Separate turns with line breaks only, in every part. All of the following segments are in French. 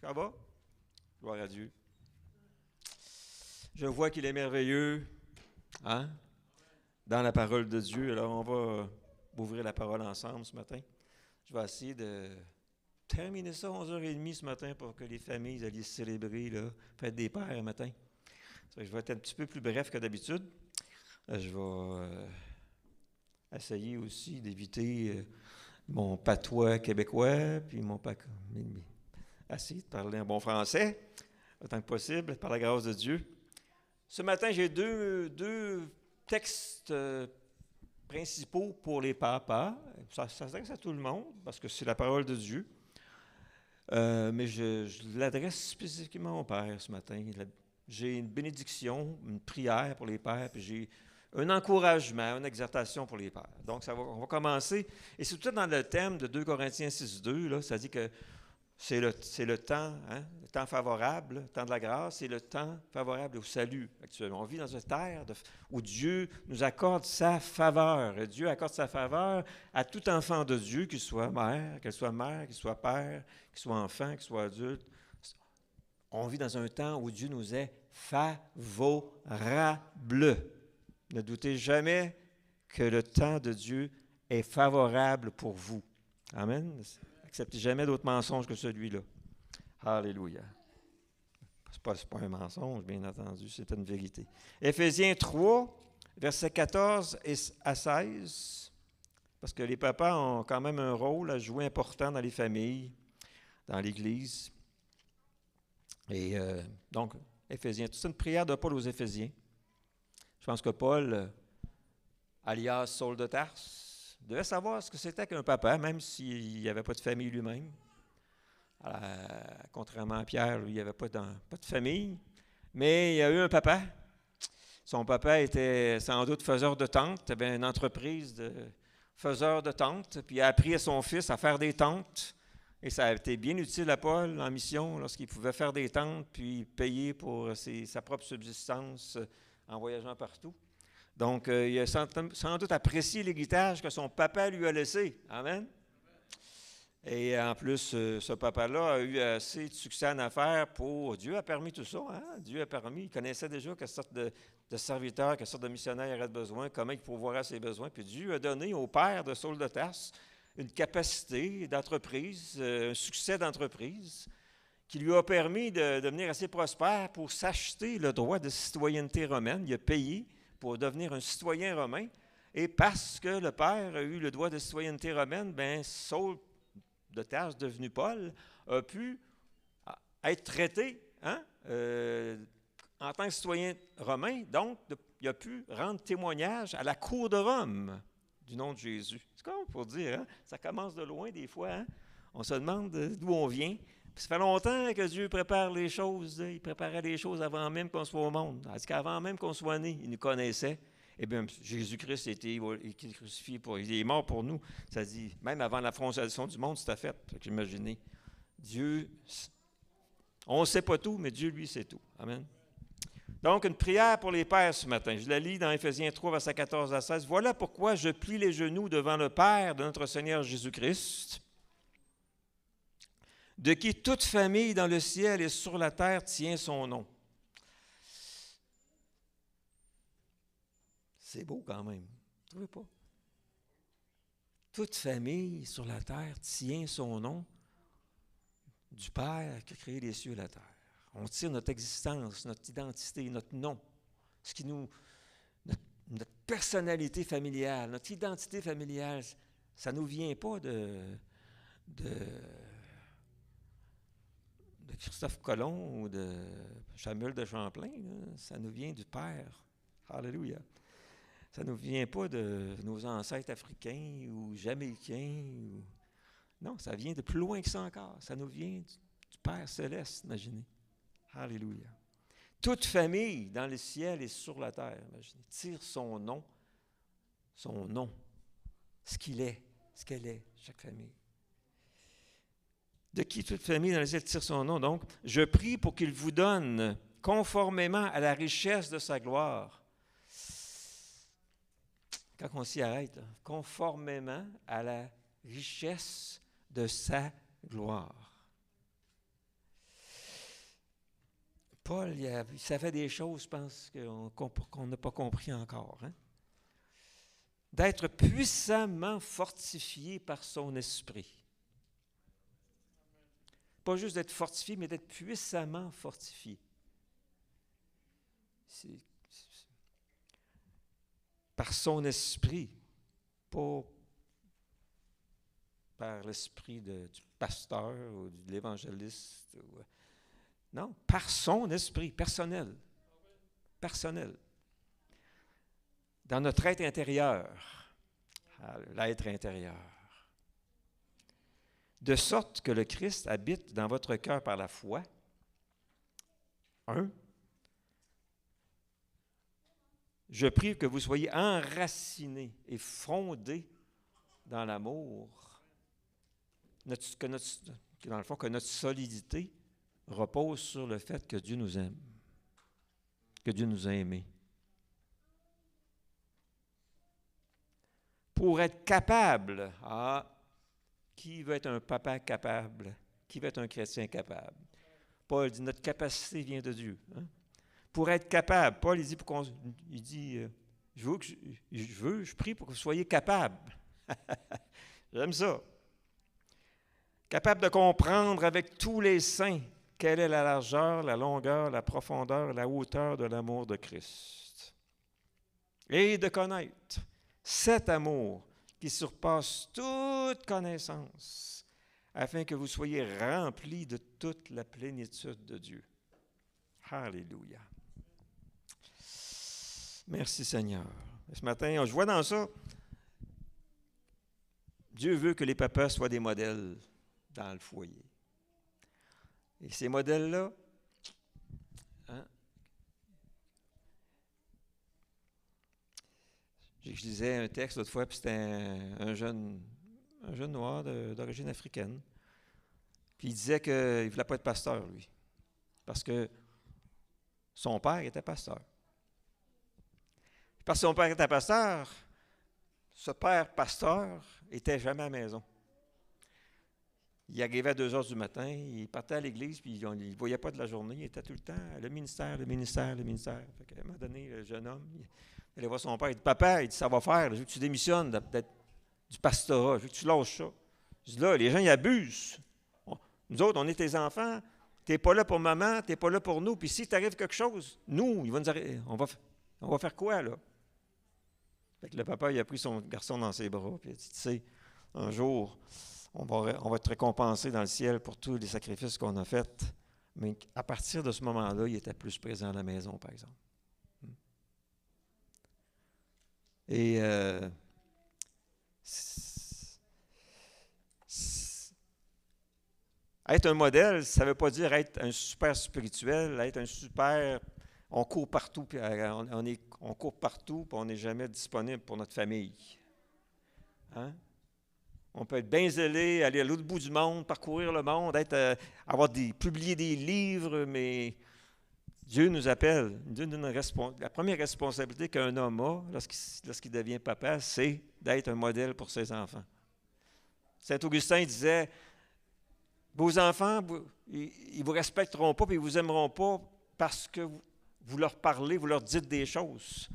Ça va? Gloire à Dieu. Je vois qu'il est merveilleux, hein? Dans la parole de Dieu. Alors, on va ouvrir la parole ensemble ce matin. Je vais essayer de terminer ça à 11h30 ce matin pour que les familles allaient célébrer la fête des pères le matin. Je vais être un petit peu plus bref que d'habitude. Je vais essayer aussi d'éviter mon patois québécois, puis essayer de parler un bon français, autant que possible, par la grâce de Dieu. Ce matin, j'ai deux textes principaux pour les papas. Ça s'adresse à tout le monde, parce que c'est la parole de Dieu. Mais je l'adresse spécifiquement aux pères ce matin. J'ai une bénédiction, une prière pour les pères, puis j'ai un encouragement, une exhortation pour les pères. Donc, on va commencer. Et c'est tout dans le thème de 2 Corinthiens 6.2, là, ça dit que c'est le temps, hein, le temps favorable, le temps de la grâce, c'est le temps favorable au salut actuellement. On vit dans une terre où Dieu nous accorde sa faveur. Et Dieu accorde sa faveur à tout enfant de Dieu, qu'il soit mère, qu'il soit père, qu'il soit enfant, qu'il soit adulte. On vit dans un temps où Dieu nous est favorable. Ne doutez jamais que le temps de Dieu est favorable pour vous. Amen. N'acceptez jamais d'autres mensonges que celui-là. Alléluia. C'est pas un mensonge, bien entendu, c'est une vérité. Éphésiens 3, versets 14 à 16, parce que les papas ont quand même un rôle à jouer important dans les familles, dans l'Église. Et donc, Éphésiens, c'est une prière de Paul aux Éphésiens. Je pense que Paul, alias Saul de Tarse, devait savoir ce que c'était qu'un papa, même s'il n'avait pas de famille lui-même. Contrairement à Pierre, lui, il n'avait pas de famille, mais il a eu un papa. Son papa était sans doute faiseur de tentes, il avait une entreprise de faiseur de tentes, puis il a appris à son fils à faire des tentes. Et ça a été bien utile à Paul en mission lorsqu'il pouvait faire des tentes puis payer pour sa propre subsistance en voyageant partout. Donc, il a sans doute apprécié l'héritage que son papa lui a laissé. Amen. Et en plus, ce papa-là a eu assez de succès en affaires pour... Dieu a permis tout ça. Hein? Dieu a permis. Il connaissait déjà quelle sorte de serviteur, quelle sorte de missionnaire il aurait besoin, comment il pourvoirait à ses besoins. Puis Dieu a donné au père de Saul de Tarse une capacité d'entreprise, un succès d'entreprise qui lui a permis de devenir assez prospère pour s'acheter le droit de citoyenneté romaine. Il a payé pour devenir un citoyen romain. Et parce que le père a eu le droit de citoyenneté romaine, bien, Saul de Tarse, devenu Paul, a pu être traité en tant que citoyen romain. Donc, il a pu rendre témoignage à la cour de Rome du nom de Jésus. C'est comme pour dire, hein? Ça commence de loin des fois. Hein? On se demande d'où on vient. Puis ça fait longtemps que Dieu prépare les choses. Il préparait les choses avant même qu'on soit au monde. C'est qu'avant même qu'on soit né, il nous connaissait. Eh bien, Jésus-Christ a été crucifié il est mort pour nous. Ça dit, même avant la fondation du monde, c'était fait. Imaginez, Dieu, on ne sait pas tout, mais Dieu, lui, sait tout. Amen. Donc, une prière pour les pères ce matin. Je la lis dans Éphésiens 3, versets 14 à 16. « Voilà pourquoi je plie les genoux devant le Père de notre Seigneur Jésus-Christ, de qui toute famille dans le ciel et sur la terre tient son nom. » C'est beau quand même, vous ne trouvez pas? Toute famille sur la terre tient son nom du Père qui a créé les cieux et la terre. On tire notre existence, notre identité, notre nom, notre personnalité familiale, notre identité familiale. Ça ne nous vient pas de Christophe Colomb ou de Samuel de Champlain. Là. Ça nous vient du Père. Alléluia. Ça ne nous vient pas de nos ancêtres africains ou jamaïcains. Non, ça vient de plus loin que ça encore. Ça nous vient du Père céleste, imaginez. Alléluia. Toute famille dans le ciel et sur la terre, imaginez, tire son nom, ce qu'il est, ce qu'elle est, chaque famille. De qui toute famille dans le ciel tire son nom. Donc, je prie pour qu'il vous donne, conformément à la richesse de sa gloire, quand on s'y arrête, là, conformément à la richesse de sa gloire. Paul, il savait des choses, je pense, qu'on n'a pas compris encore. Hein? D'être puissamment fortifié par son esprit. Pas juste d'être fortifié, mais d'être puissamment fortifié. Par son esprit, pas par l'esprit du pasteur ou de l'évangéliste. Non, par son esprit, personnel. Personnel. Dans notre être intérieur. L'être intérieur. De sorte que le Christ habite dans votre cœur par la foi. 1. Je prie que vous soyez enracinés et fondés dans l'amour. Dans le fond, que notre solidité repose sur le fait que Dieu nous aime, que Dieu nous a aimés. Pour être capable, qui veut être un papa capable? Qui veut être un chrétien capable? Paul dit, notre capacité vient de Dieu. Hein? Pour être capable, Paul il dit, je prie pour que vous soyez capable. J'aime ça. Capable de comprendre avec tous les saints quelle est la largeur, la longueur, la profondeur, la hauteur de l'amour de Christ. Et de connaître cet amour qui surpasse toute connaissance, afin que vous soyez remplis de toute la plénitude de Dieu. Alléluia. Merci Seigneur. Ce matin, je vois dans ça, Dieu veut que les papas soient des modèles dans le foyer. Et ces modèles-là, je lisais un texte l'autre fois, puis c'était un jeune noir d'origine africaine. Puis il disait qu'il ne voulait pas être pasteur, lui, parce que son père était pasteur. Parce que son père était pasteur, ce père pasteur n'était jamais à la maison. Il arrivait à 2 heures du matin, il partait à l'église, puis il ne voyait pas de la journée, il était tout le temps le ministère. Fait qu'à un moment donné, le jeune homme, il allait voir son père, il dit, papa, il dit, ça va faire, je veux que tu démissionnes d'être du pastorat, je veux que tu lâches ça. Je dis, là, les gens, ils abusent. Nous autres, on est tes enfants, tu n'es pas là pour maman, tu n'es pas là pour nous, puis si t'arrive quelque chose, nous, il va nous arrêter. On va faire quoi, là? Fait que le papa, il a pris son garçon dans ses bras, puis il a dit, tu sais, un jour, on va être récompensé dans le ciel pour tous les sacrifices qu'on a faits. Mais à partir de ce moment-là, il était plus présent à la maison, par exemple. Et être un modèle, ça ne veut pas dire être un super spirituel, être un super... On court partout, puis on court partout, puis on n'est jamais disponible pour notre famille. Hein? On peut être bien zélé, aller à l'autre bout du monde, parcourir le monde, publier des livres, mais Dieu nous appelle. La première responsabilité qu'un homme a lorsqu'il devient papa, c'est d'être un modèle pour ses enfants. Saint Augustin disait, vos enfants, ils ne vous respecteront pas et ils ne vous aimeront pas parce que vous leur parlez, vous leur dites des choses.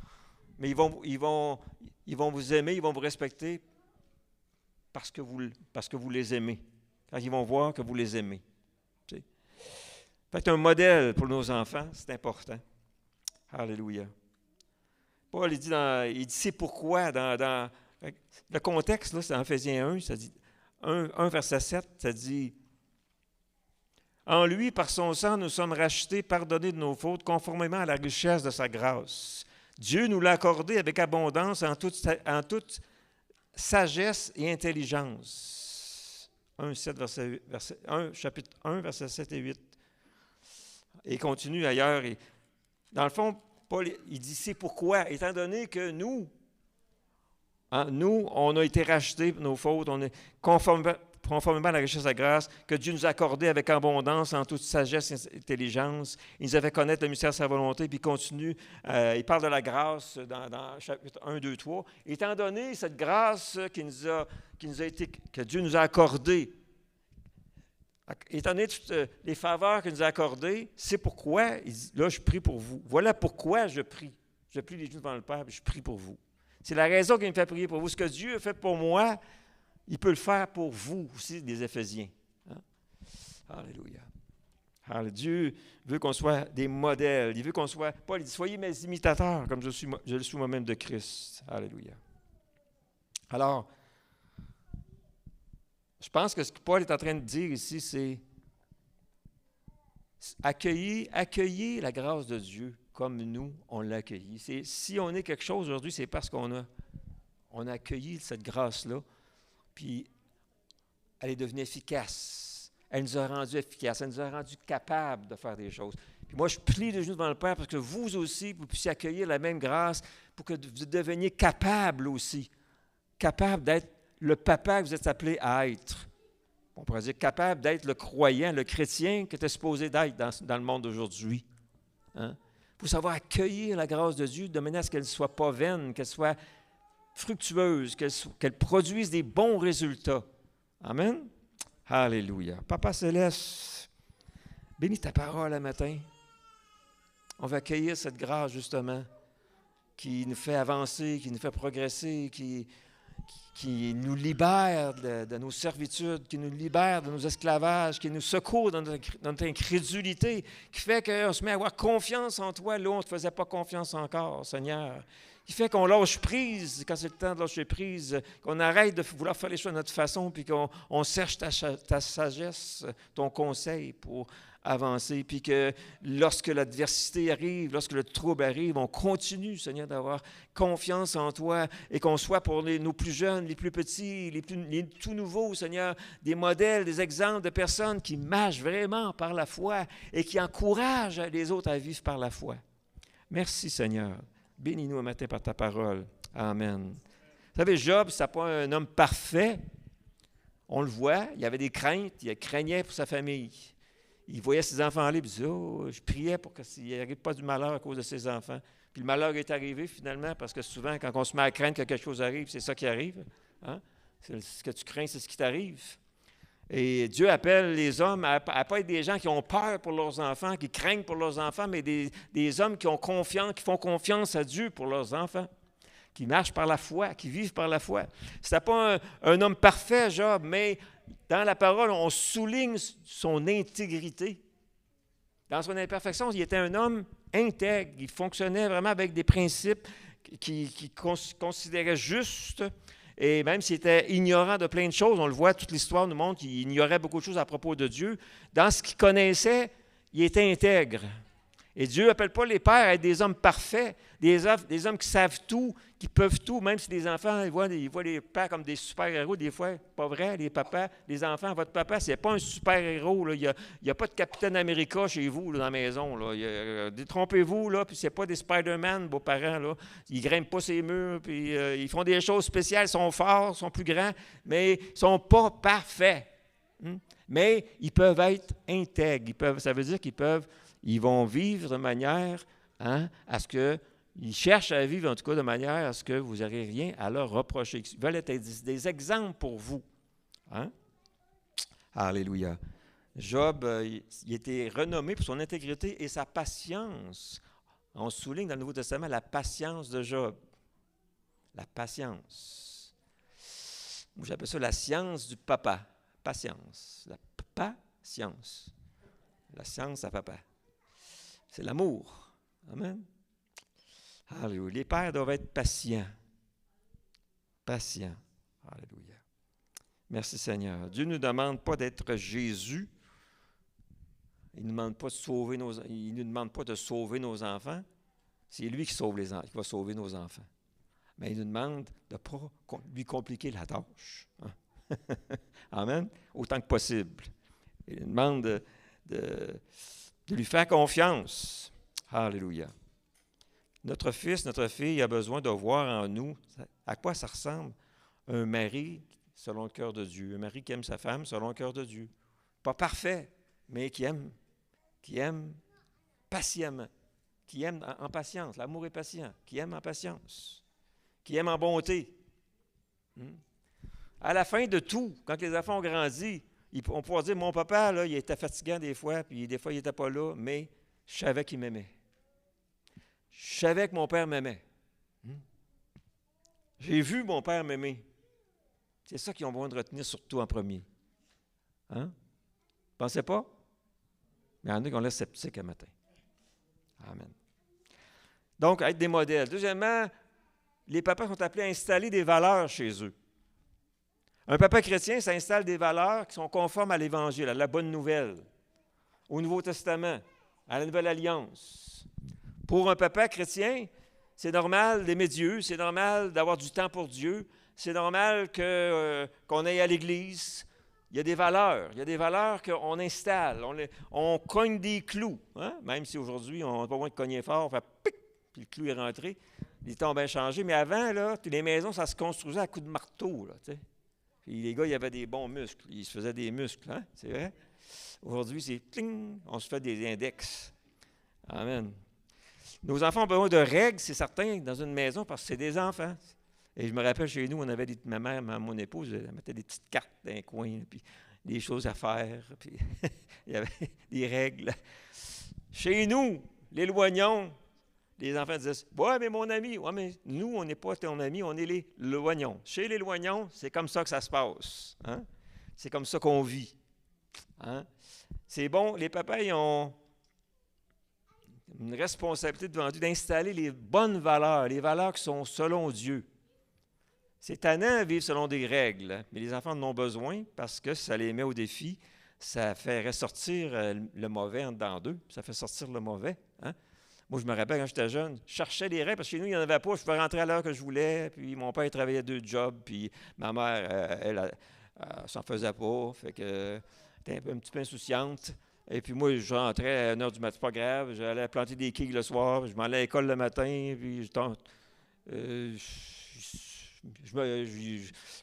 Mais ils vont vous aimer, ils vont vous respecter parce que vous les aimez. Quand ils vont voir que vous les aimez. Fait un modèle pour nos enfants, c'est important. Alléluia. Paul, il dit c'est pourquoi, dans le contexte, là, c'est en Éphésiens 1, ça dit, 1 verset 7, ça dit, en lui, par son sang, nous sommes rachetés, pardonnés de nos fautes, conformément à la richesse de sa grâce. Dieu nous l'a accordé avec abondance en toute sagesse et intelligence. 1 chapitre 1, versets 7 et 8. Et il continue ailleurs. Et, dans le fond, Paul, il dit, c'est pourquoi, étant donné que nous, on a été rachetés pour nos fautes, on est conformément à la richesse de la grâce, que Dieu nous a accordé avec abondance en toute sagesse et intelligence. Il nous a fait connaître le mystère de sa volonté, puis il continue, il parle de la grâce dans chapitre 1, 2, 3. Étant donné cette grâce que Dieu nous a accordée, Étant donné toutes les faveurs qu'il nous a accordées, c'est pourquoi, il dit, là, je prie pour vous. Voilà pourquoi je prie. Je plie les genoux devant le Père, et je prie pour vous. C'est la raison qu'il me fait prier pour vous. Ce que Dieu a fait pour moi, il peut le faire pour vous aussi, les Éphésiens. Hein? Alléluia. Alors, Dieu veut qu'on soit des modèles. Il veut qu'on soit, Paul dit, soyez mes imitateurs, comme je le suis moi-même de Christ. Alléluia. Alors, je pense que ce que Paul est en train de dire ici, c'est accueillir la grâce de Dieu comme nous, on l'a accueilli. Si on est quelque chose aujourd'hui, c'est parce qu'on a accueilli cette grâce-là, puis elle est devenue efficace. Elle nous a rendus efficaces, elle nous a rendus capables de faire des choses. Puis moi, je plie les genoux devant le Père parce que vous aussi, vous puissiez accueillir la même grâce pour que vous deveniez capables aussi, capables d'être le papa que vous êtes appelé à être. On pourrait dire capable d'être le croyant, le chrétien que tu es supposé d'être dans le monde d'aujourd'hui. Hein? Pour savoir accueillir la grâce de Dieu de manière à ce qu'elle ne soit pas vaine, qu'elle soit fructueuse, qu'elle produise des bons résultats. Amen? Alléluia. Papa Céleste, bénis ta parole le matin. On va accueillir cette grâce, justement, qui nous fait avancer, qui nous fait progresser, qui nous libère de nos servitudes, qui nous libère de nos esclavages, qui nous secourt dans notre incrédulité, qui fait qu'on se met à avoir confiance en toi, là où on ne te faisait pas confiance encore, Seigneur. Qui fait qu'on lâche prise, quand c'est le temps de lâcher prise, qu'on arrête de vouloir faire les choses de notre façon, puis qu'on cherche ta sagesse, ton conseil pour avancer, puis que lorsque l'adversité arrive, lorsque le trouble arrive, on continue, Seigneur, d'avoir confiance en toi et qu'on soit pour nos plus jeunes, les plus petits, les tout nouveaux, Seigneur, des modèles, des exemples de personnes qui marchent vraiment par la foi et qui encouragent les autres à vivre par la foi. Merci, Seigneur. Bénis-nous un matin par ta parole. Amen. Vous savez, Job, ce n'était pas un homme parfait. On le voit, il avait des craintes, il craignait pour sa famille. Il voyait ses enfants aller, puis il disait, oh, je priais pour qu'il n'arrive pas du malheur à cause de ses enfants. Puis le malheur est arrivé finalement, parce que souvent, quand on se met à craindre que quelque chose arrive, c'est ça qui arrive. Hein? Ce que tu crains, c'est ce qui t'arrive. Et Dieu appelle les hommes à ne pas être des gens qui ont peur pour leurs enfants, qui craignent pour leurs enfants, mais des hommes qui ont confiance, qui font confiance à Dieu pour leurs enfants, qui marchent par la foi, qui vivent par la foi. Ce n'était pas un homme parfait, Job, mais dans la parole, on souligne son intégrité. Dans son imperfection, il était un homme intègre. Il fonctionnait vraiment avec des principes qu'il considérait justes. Et même s'il était ignorant de plein de choses, on le voit, toute l'histoire nous montre qu'il ignorait beaucoup de choses à propos de Dieu. Dans ce qu'il connaissait, il était intègre. Et Dieu n'appelle pas les pères à être des hommes parfaits, des hommes qui savent tout, qui peuvent tout, même si les enfants ils voient les pères comme des super-héros, des fois, pas vrai, les papas, les enfants, votre papa, c'est pas un super-héros. Là. Il n'y a pas de Capitaine America chez vous, là, dans la maison. Là. Détrompez-vous, là, puis c'est pas des Spider-Man, vos parents. Là. Ils ne grimpent pas ces murs, puis ils font des choses spéciales, ils sont forts, ils sont plus grands, mais ils ne sont pas parfaits. Mais ils peuvent être intègres. Ça veut dire ils vont vivre de manière à ce qu'ils cherchent à vivre, en tout cas, de manière à ce que vous n'aurez rien à leur reprocher. Ils veulent être des exemples pour vous. Hein? Alléluia. Job, il était renommé pour son intégrité et sa patience. On souligne dans le Nouveau Testament la patience de Job. La patience. Moi, j'appelle ça la science du papa. Patience. La patience. La science à papa. C'est l'amour. Amen. Alléluia. Les pères doivent être patients. Patients. Alléluia. Merci Seigneur. Dieu ne nous demande pas d'être Jésus. Il ne nous demande pas de sauver nos enfants. C'est lui qui va sauver nos enfants. Mais il nous demande de ne pas lui compliquer la tâche. Amen. Autant que possible. Il nous demande de lui faire confiance. Alléluia. Notre fils, notre fille a besoin de voir en nous à quoi ça ressemble un mari selon le cœur de Dieu. Un mari qui aime sa femme selon le cœur de Dieu. Pas parfait, mais qui aime patiemment, qui aime en patience. L'amour est patient, qui aime en patience, qui aime en bonté. À la fin de tout, quand les enfants ont grandi, On pourrait dire, mon papa, là, il était fatigant des fois, puis des fois, il n'était pas là, mais je savais qu'il m'aimait. Je savais que mon père m'aimait. J'ai vu mon père m'aimer. C'est ça qu'ils ont besoin de retenir surtout en premier. Hein? Pensez pas? Mais il y en a qui ont l'air sceptiques un matin. Amen. Donc, être des modèles. Deuxièmement, les papas sont appelés à installer des valeurs chez eux. Un papa chrétien, ça installe des valeurs qui sont conformes à l'Évangile, à la bonne nouvelle, au Nouveau Testament, à la Nouvelle Alliance. Pour un papa chrétien, c'est normal d'aimer Dieu, c'est normal d'avoir du temps pour Dieu, c'est normal qu'on aille à l'Église. Il y a des valeurs qu'on installe, on cogne des clous, hein? Même si aujourd'hui, on n'a pas besoin de cogner fort, on fait pic, puis le clou est rentré. Les temps ont bien changé, mais avant, là, les maisons, ça se construisait à coups de marteau, là, tu sais. Puis les gars, il y avait des bons muscles, ils se faisaient des muscles, hein? C'est vrai? Aujourd'hui, c'est cling, on se fait des index. Amen. Nos enfants ont besoin de règles, c'est certain, dans une maison, parce que c'est des enfants. Et je me rappelle, chez nous, on avait ma mère, mon épouse, elle mettait des petites cartes dans un coin, puis des choses à faire, puis il y avait des règles. Chez nous, les loignons, les enfants disaient « Ouais, mais mon ami, ouais, mais nous, on n'est pas ton ami, on est les loignons. » Chez les loignons, c'est comme ça que ça se passe. Hein? C'est comme ça qu'on vit. Hein? C'est bon, les papas, ils ont une responsabilité devant Dieu d'installer les bonnes valeurs, les valeurs qui sont selon Dieu. C'est tannant de vivre selon des règles, mais les enfants en ont besoin parce que ça les met au défi, ça fait ressortir le mauvais en dedans d'eux, ça fait sortir le mauvais. Hein? Moi, je me rappelle quand j'étais jeune, je cherchais des règles parce que chez nous, il n'y en avait pas, je pouvais rentrer à l'heure que je voulais, puis mon père travaillait 2 jobs, puis ma mère, elle s'en faisait pas, fait que elle était un petit peu insouciante. Et puis moi, je rentrais à 1h du matin, pas grave, j'allais planter des quilles le soir, je m'en allais à l'école le matin, puis il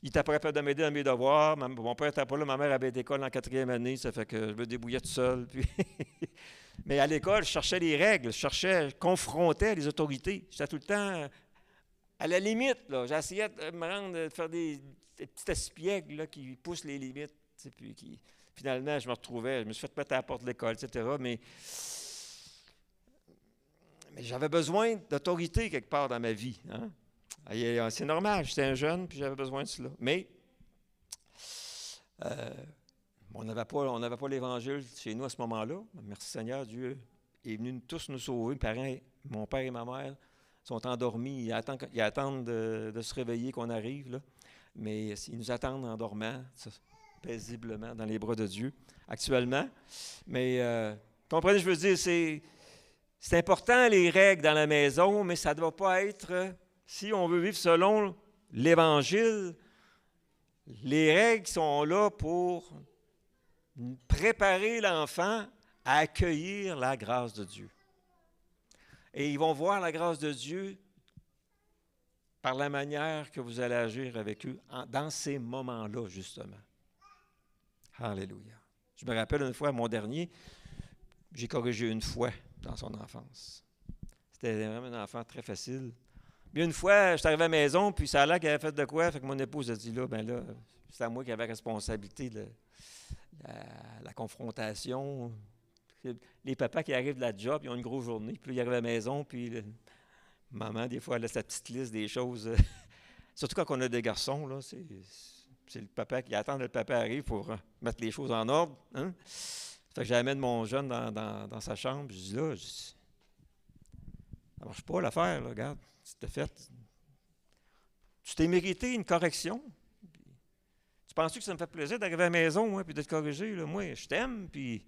était prêt de m'aider dans mes devoirs. Mon père n'était pas là, ma mère avait été à l'école en 4e année, ça fait que je me débrouillais tout seul. Puis mais à l'école, je cherchais les règles, je confrontais les autorités. J'étais tout le temps à la limite. J'essayais de me rendre, de faire des petits espiègles là, qui poussent les limites. Puis finalement, je me suis fait mettre à la porte de l'école, etc. Mais j'avais besoin d'autorité quelque part dans ma vie. Hein? C'est normal, j'étais un jeune, puis j'avais besoin de cela. Mais on n'avait pas l'Évangile chez nous à ce moment-là. Merci Seigneur, Dieu est venu tous nous sauver. Mes parents, mon père et ma mère sont endormis. Ils attendent de se réveiller qu'on arrive. Là. Mais ils nous attendent en dormant, paisiblement, dans les bras de Dieu, actuellement. Mais comprenez, je veux dire, c'est important les règles dans la maison, mais ça ne doit pas être... Si on veut vivre selon l'Évangile, les règles sont là pour préparer l'enfant à accueillir la grâce de Dieu. Et ils vont voir la grâce de Dieu par la manière que vous allez agir avec eux dans ces moments-là, justement. Alléluia. Je me rappelle une fois, mon dernier, j'ai corrigé une fois dans son enfance. C'était vraiment un enfant très facile. Puis une fois, je suis arrivé à la maison, puis ça a l'air qu'il avait fait de quoi, fait que mon épouse a dit là, c'est à moi qui avais la responsabilité de la confrontation. Les papas qui arrivent de la job, ils ont une grosse journée, puis là, ils arrivent à la maison, puis maman, des fois, elle a sa petite liste des choses. Surtout quand on a des garçons, là, c'est le papa qui attend que le papa arrive pour mettre les choses en ordre. Hein? Fait que j'amène mon jeune dans sa chambre, je dis là, ça ne marche pas l'affaire, là, regarde. Tu t'es mérité une correction. Tu penses-tu que ça me fait plaisir d'arriver à la maison, moi, puis de te corriger? Là? Moi, je t'aime, puis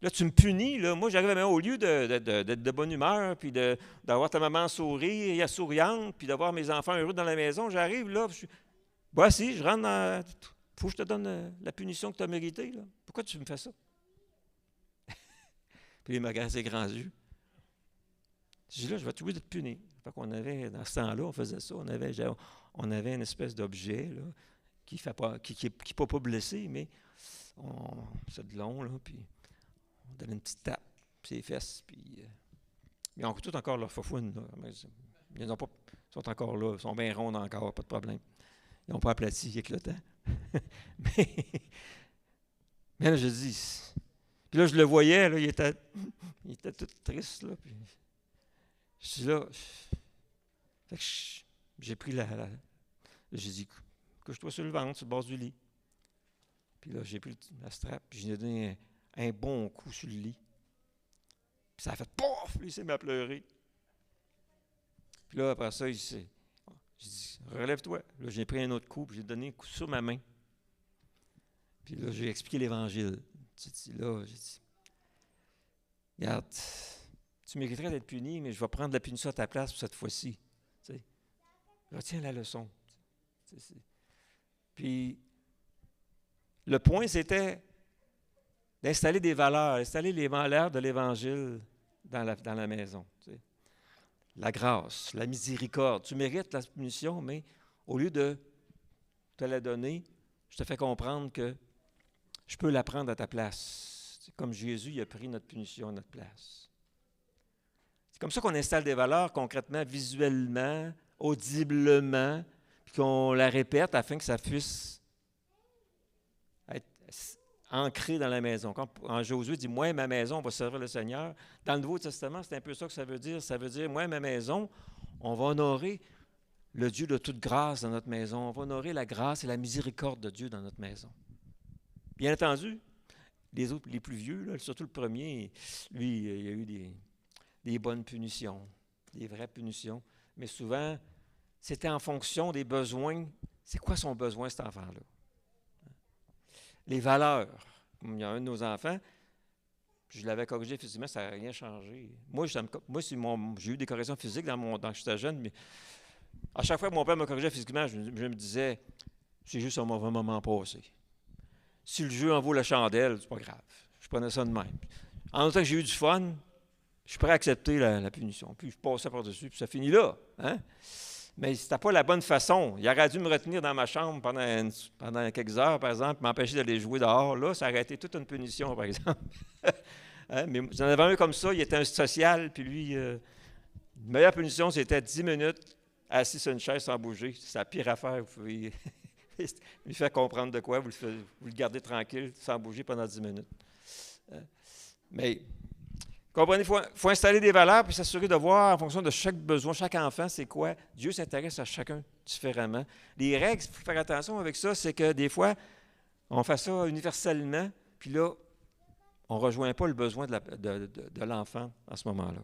là, tu me punis. Là. Moi, j'arrive à la maison, au lieu d'être de bonne humeur, puis d'avoir ta maman souriante, puis d'avoir mes enfants heureux dans la maison, j'arrive là, voici, je rentre dans... Faut que je te donne la punition que tu as méritée. Là. Pourquoi tu me fais ça? Puis il me regarde ses grands yeux. Je dis là, je vais t'oublier de te punir. Fait qu'on avait, dans ce temps-là, on faisait ça. On avait une espèce d'objet là, qui ne peut pas blesser, mais c'est de long, là, puis on donne une petite tape, puis les fesses, puis ils ont tout encore leur fafouine. Ils sont encore là, ils sont bien ronds encore, pas de problème. Ils n'ont pas aplati avec le temps. Mais Mais là, je dis, puis là, je le voyais, là, il était tout triste, là. Puis je suis là. Fait que j'ai pris j'ai dit, couche-toi sur le ventre, sur le bord du lit. Puis là, j'ai pris la strap, puis j'ai donné un bon coup sur le lit. Puis ça a fait pouf! Puis il s'est mis à pleurer. Puis là, après ça, j'ai dit, relève-toi. Là, j'ai pris un autre coup, puis j'ai donné un coup sur ma main. Puis là, j'ai expliqué l'Évangile. Là, j'ai dit, regarde, tu mériterais d'être puni, mais je vais prendre la punition à ta place pour cette fois-ci. Tu sais, retiens la leçon. Puis, le point, c'était d'installer des valeurs, installer les valeurs de l'Évangile dans la maison. Tu sais. La grâce, la miséricorde. Tu mérites la punition, mais au lieu de te la donner, je te fais comprendre que je peux la prendre à ta place. C'est comme Jésus, il a pris notre punition à notre place. C'est comme ça qu'on installe des valeurs concrètement, visuellement, audiblement, puis qu'on la répète afin que ça puisse être ancré dans la maison. Quand Josué dit « Moi et ma maison, on va servir le Seigneur », dans le Nouveau Testament, c'est un peu ça que ça veut dire. Ça veut dire « Moi et ma maison, on va honorer le Dieu de toute grâce dans notre maison. On va honorer la grâce et la miséricorde de Dieu dans notre maison. » Bien entendu, les autres, les plus vieux, là, surtout le premier, lui, il y a eu des bonnes punitions, des vraies punitions. Mais souvent, c'était en fonction des besoins. C'est quoi son besoin, cet enfant-là? Les valeurs. Il y a un de nos enfants, je l'avais corrigé physiquement, ça n'a rien changé. Moi, j'ai eu des corrections physiques quand j'étais jeune, mais à chaque fois que mon père me corrigeait physiquement, je me disais, c'est juste un mauvais moment passé. Si le jeu en vaut la chandelle, c'est pas grave. Je prenais ça de même. En même temps que j'ai eu du fun, je suis prêt à accepter la punition. Puis je passais par-dessus, puis ça finit là. Hein? Mais c'était pas la bonne façon. Il aurait dû me retenir dans ma chambre pendant quelques heures, par exemple, m'empêcher d'aller jouer dehors. Là, ça aurait été toute une punition, par exemple. Hein? Mais j'en avais un comme ça, il était un social, puis lui, la meilleure punition, c'était 10 minutes assis sur une chaise sans bouger. C'est la pire affaire. Vous pouvez lui faire comprendre de quoi, vous le gardez tranquille, sans bouger pendant 10 minutes. Mais, comprenez, il faut installer des valeurs puis s'assurer de voir en fonction de chaque besoin, chaque enfant, c'est quoi. Dieu s'intéresse à chacun différemment. Les règles, il faut faire attention avec ça, c'est que des fois, on fait ça universellement, puis là, on ne rejoint pas le besoin de l'enfant à ce moment-là.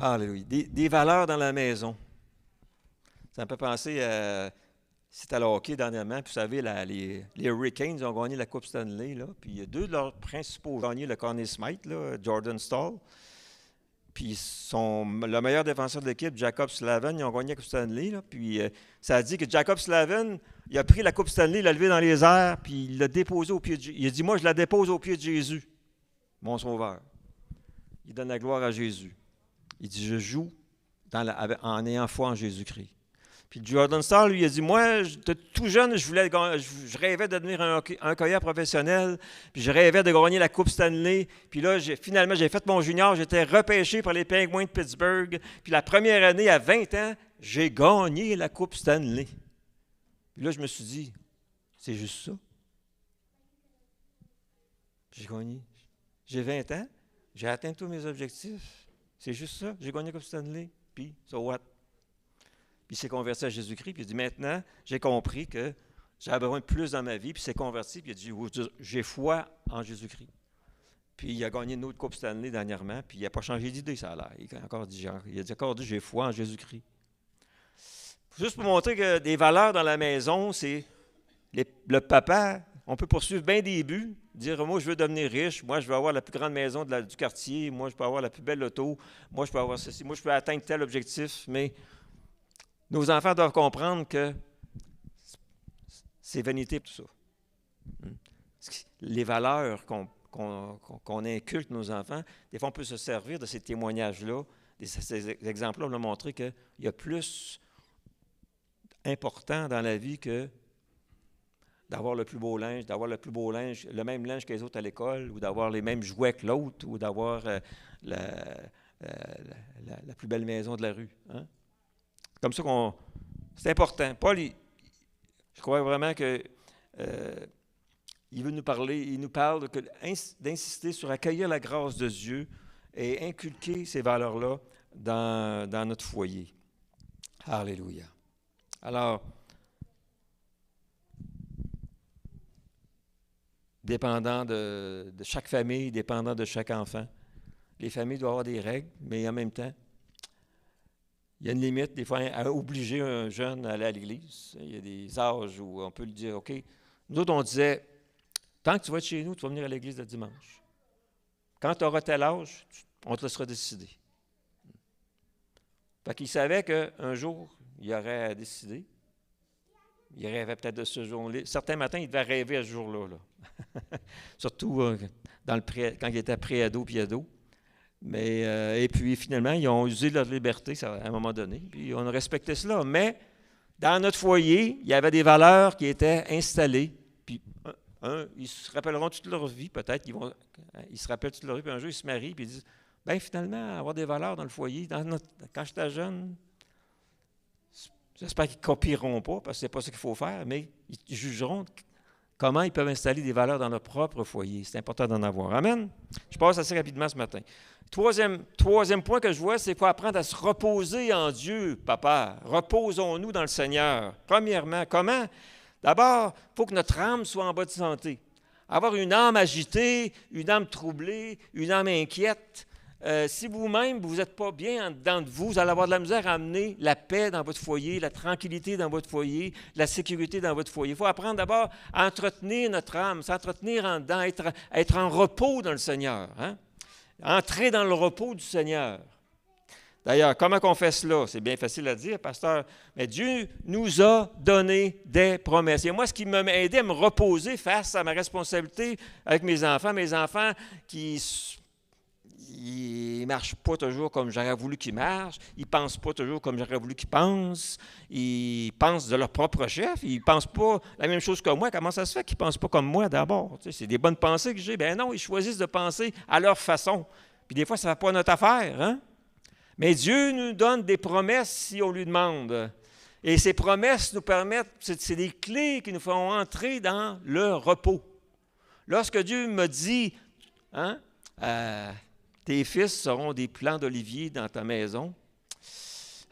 Alléluia. Des valeurs dans la maison. Ça me fait penser à... C'était à le hockey dernièrement, puis vous savez, les Hurricanes ont gagné la Coupe Stanley, là, puis il y a deux de leurs principaux ont gagné le Conn Smythe, là, Jordan Staal, puis le meilleur défenseur de l'équipe, Jacob Slavin, ils ont gagné la Coupe Stanley, là, puis ça a dit que Jacob Slavin, il a pris la Coupe Stanley, il l'a levée dans les airs, puis il l'a déposée au pied de Jésus. Il a dit, moi, je la dépose au pied de Jésus, mon sauveur. Il donne la gloire à Jésus. Il dit, je joue en ayant foi en Jésus-Christ. Puis Jordan Staal, lui, il a dit, moi, tout jeune, je rêvais de devenir un hockeyeur professionnel, puis je rêvais de gagner la Coupe Stanley. Puis là, finalement, j'ai fait mon junior, j'étais repêché par les Penguins de Pittsburgh. Puis la première année, à 20 ans, j'ai gagné la Coupe Stanley. Puis là, je me suis dit, c'est juste ça. J'ai gagné. J'ai 20 ans, j'ai atteint tous mes objectifs. C'est juste ça, j'ai gagné la Coupe Stanley. Puis, so what? Puis il s'est converti à Jésus-Christ, puis il a dit, maintenant, j'ai compris que j'avais besoin de plus dans ma vie, puis il s'est converti, puis il a dit, j'ai foi en Jésus-Christ. Puis il a gagné une autre Coupe Stanley dernièrement, puis il n'a pas changé d'idée, ça a l'air. Il a encore dit, j'ai foi en Jésus-Christ. Juste pour montrer que des valeurs dans la maison, c'est le papa, on peut poursuivre bien des buts, dire, moi, je veux devenir riche, moi, je veux avoir la plus grande maison du quartier, moi, je peux avoir la plus belle auto, moi, je peux avoir ceci, moi, je peux atteindre tel objectif, mais nos enfants doivent comprendre que c'est vanité tout ça. Les valeurs qu'on inculque nos enfants, des fois on peut se servir de ces témoignages-là, de ces exemples-là, on a montré qu'il y a plus important dans la vie que d'avoir le plus beau linge, le même linge que les autres à l'école, ou d'avoir les mêmes jouets que l'autre, ou d'avoir la plus belle maison de la rue. Hein? Comme ça c'est important. Je crois vraiment que il veut nous parler, il nous parle d'insister sur accueillir la grâce de Dieu et inculquer ces valeurs-là dans notre foyer. Alléluia. Alors, dépendant de chaque famille, dépendant de chaque enfant, les familles doivent avoir des règles, mais en même temps, il y a une limite, des fois, à obliger un jeune à aller à l'église. Il y a des âges où on peut lui dire, OK, nous autres, on disait, tant que tu vas être chez nous, tu vas venir à l'église le dimanche. Quand tu auras tel âge, on te laissera décider. Fait qu'il savait qu'un jour, il aurait à décider. Il rêvait peut-être de ce jour-là. Certains matins, il devait rêver à ce jour-là. Là. Surtout quand il était pré-ado puis ado. Et puis, finalement, ils ont usé de leur liberté à un moment donné. Puis, on a respecté cela. Mais, dans notre foyer, il y avait des valeurs qui étaient installées. Puis, ils se rappelleront toute leur vie, peut-être. Ils se rappellent toute leur vie. Puis, un jour, ils se marient. Puis, ils disent, bien, finalement, avoir des valeurs dans le foyer, quand j'étais jeune, j'espère qu'ils ne copieront pas, parce que ce n'est pas ce qu'il faut faire, mais ils jugeront comment ils peuvent installer des valeurs dans leur propre foyer. C'est important d'en avoir. Amen? Je passe assez rapidement ce matin. Troisième point que je vois, c'est qu'il faut apprendre à se reposer en Dieu, papa. Reposons-nous dans le Seigneur. Premièrement, comment? D'abord, il faut que notre âme soit en bonne santé. Avoir une âme agitée, une âme troublée, une âme inquiète, si vous-même, vous n'êtes pas bien en dedans de vous, vous allez avoir de la misère à amener la paix dans votre foyer, la tranquillité dans votre foyer, la sécurité dans votre foyer. Il faut apprendre d'abord à entretenir notre âme, s'entretenir en dedans, être en repos dans le Seigneur. Hein? Entrer dans le repos du Seigneur. D'ailleurs, comment on fait cela? C'est bien facile à dire, pasteur, mais Dieu nous a donné des promesses. Et moi, ce qui m'a aidé à me reposer face à ma responsabilité avec mes enfants qui ils ne marchent pas toujours comme j'aurais voulu qu'ils marchent. Ils ne pensent pas toujours comme j'aurais voulu qu'ils pensent. Ils pensent de leur propre chef. Ils ne pensent pas la même chose que moi. Comment ça se fait qu'ils ne pensent pas comme moi d'abord? Tu sais, c'est des bonnes pensées que j'ai. Ben non, ils choisissent de penser à leur façon. Puis des fois, ça ne fait pas notre affaire. Hein? Mais Dieu nous donne des promesses si on lui demande. Et ces promesses nous permettent, c'est des clés qui nous font entrer dans le repos. Lorsque Dieu me dit, hein, tes fils seront des plants d'olivier dans ta maison.